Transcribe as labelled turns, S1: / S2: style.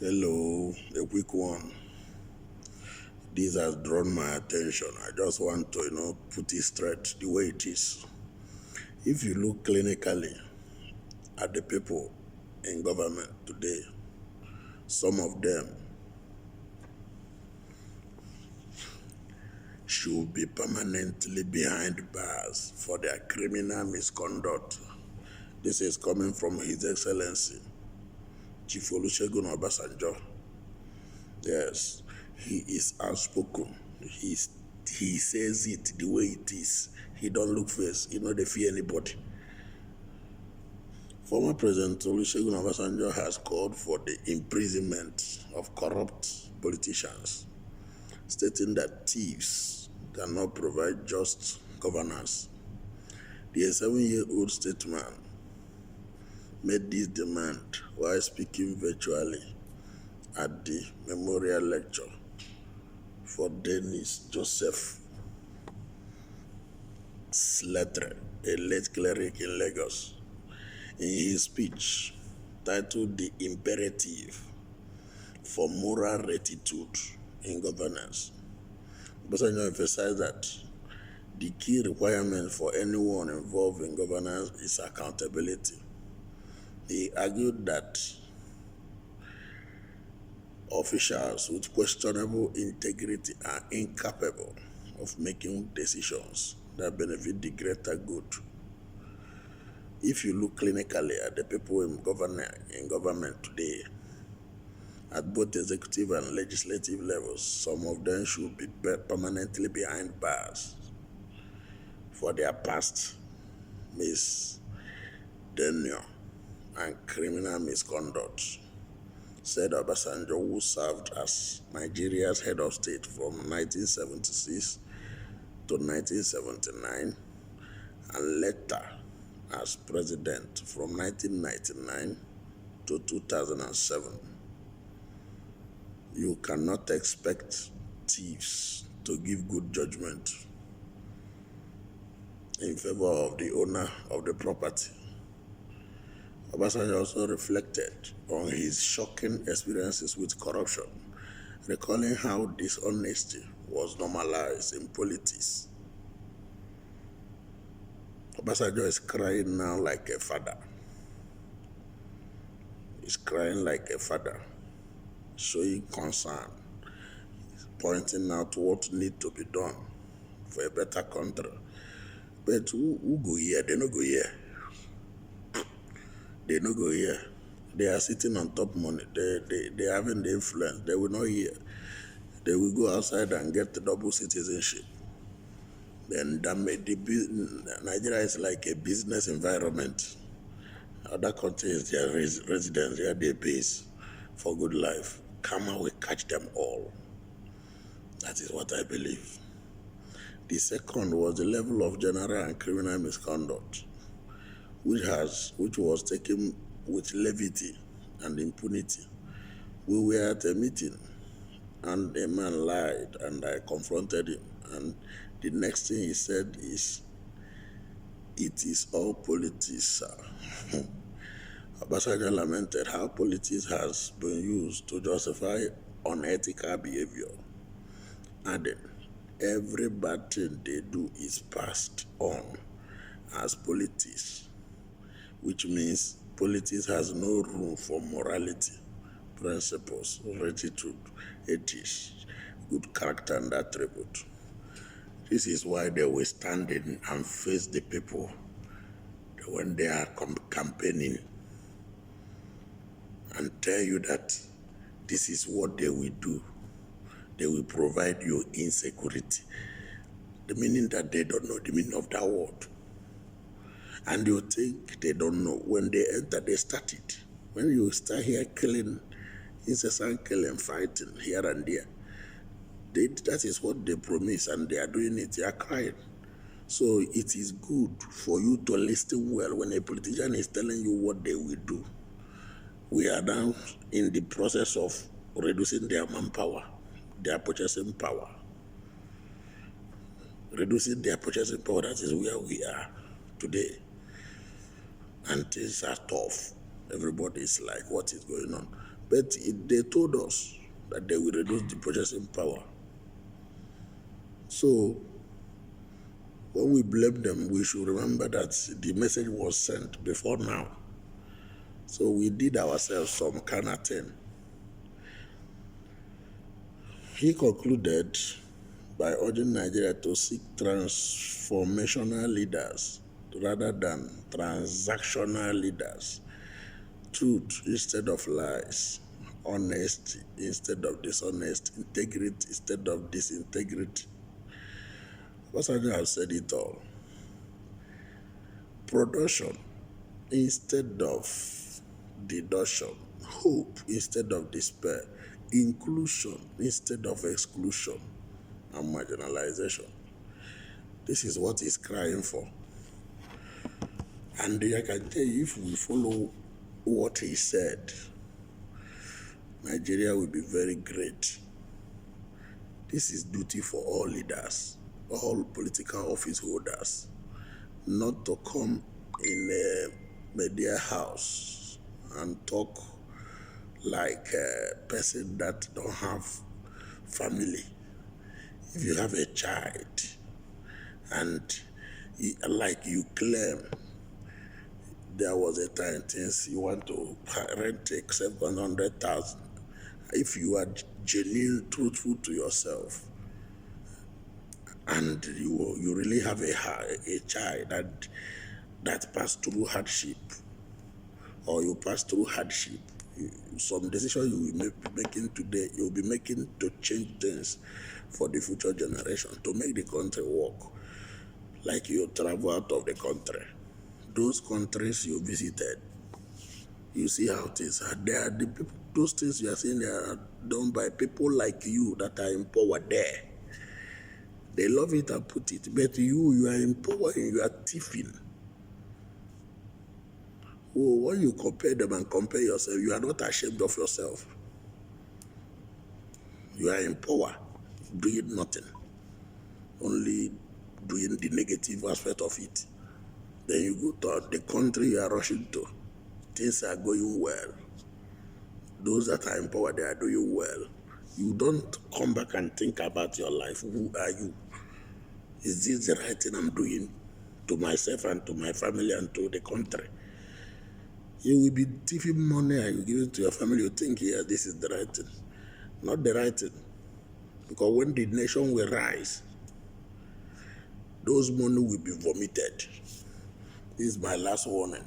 S1: Hello, a quick one. This has drawn my attention. I just want to, put it straight the way it is. If you look clinically at the people in government today, some of them should be permanently behind bars for their criminal misconduct. This is coming from His Excellency, Chief Olusegun Obasanjo. Yes, he is outspoken. He says it the way it is. He don't look face. He don't fear anybody. Former President Olusegun Obasanjo has called for the imprisonment of corrupt politicians, stating that thieves cannot provide just governance. The 7-year-old statesman made this demand while speaking virtually at the memorial lecture for Dennis Joseph Sletre, a late cleric in Lagos. In his speech, titled The Imperative for Moral Rectitude in Governance, Obasanjo emphasized that the key requirement for anyone involved in governance is accountability. He argued that officials with questionable integrity are incapable of making decisions that benefit the greater good. If you look clinically at the people in government today, at both executive and legislative levels, some of them should be permanently behind bars for their past misdemeanor and criminal misconduct, said Obasanjo, who served as Nigeria's head of state from 1976 to 1979 and later as president from 1999 to 2007. You cannot expect thieves to give good judgment in favor of the owner of the property. Obasanjo also reflected on his shocking experiences with corruption, recalling how dishonesty was normalized in politics. Obasanjo is crying now like a father. He's crying like a father, showing concern, pointing out what needs to be done for a better country. But who go here? They no go here. They no go here. They are sitting on top money. They having the influence. They will not hear. They will go outside and get the double citizenship. Then Nigeria is like a business environment. Other countries, their residents, their base for good life. Karma will catch them all. That is what I believe. The second was the level of general and criminal misconduct, which was taken with levity and impunity. We were at a meeting and a man lied and I confronted him, and the next thing he said is, "It is all politics, sir." Obasanjo lamented how politics has been used to justify unethical behavior, adding, "Every bad thing they do is passed on as politics, which means politics has no room for morality, principles, rectitude, ethics, good character, and attribute." This is why they will stand in and face the people when they are campaigning and tell you that this is what they will do. They will provide you insecurity. The meaning that they don't know the meaning of that word. And you think they don't know. When they enter, they start it. When you start here killing, incessant killing, fighting here and there, that is what they promise, and they are doing it. They are crying. So it is good for you to listen well when a politician is telling you what they will do. We are now in the process of reducing their manpower, their purchasing power. Reducing their purchasing power, that is where we are today. And things are tough. Everybody is like, what is going on? But they told us that they will reduce the purchasing power. So when we blame them, we should remember that the message was sent before now. So we did ourselves some kind of thing. He concluded by urging Nigeria to seek transformational leaders rather than transactional leaders, truth instead of lies, honesty instead of dishonesty, integrity instead of disintegrity. Obasanjo have said it all. Production instead of deduction, hope instead of despair, inclusion instead of exclusion, and marginalization. This is what he's crying for. And I can tell you, if we follow what he said, Nigeria will be very great. This is duty for all leaders, all political office holders, not to come in a media house and talk like a person that don't have family. If you have a child and like you claim there was a time since you want to rent a 700,000, if you are genuine, truthful to yourself, and you really have a child that passed through hardship, or you pass through hardship, some decision you will be making today, you'll be making to change things for the future generation, to make the country work. Like you travel out of the country, those countries you visited, you see how things are. They are the people, those things you are seeing, they are done by people like you that are in power there. They love it and put it, but you are in power and you are thieving. Oh, when you compare them and compare yourself, you are not ashamed of yourself. You are in power, doing nothing, only doing the negative aspect of it. Then you go to the country you are rushing to. Things are going well. Those that are in power, they are doing well. You don't come back and think about your life. Who are you? Is this the right thing I'm doing to myself and to my family and to the country? You will be thieving money and you give it to your family. You think, yeah, this is the right thing. Not the right thing. Because when the nation will rise, those money will be vomited. This is my last warning.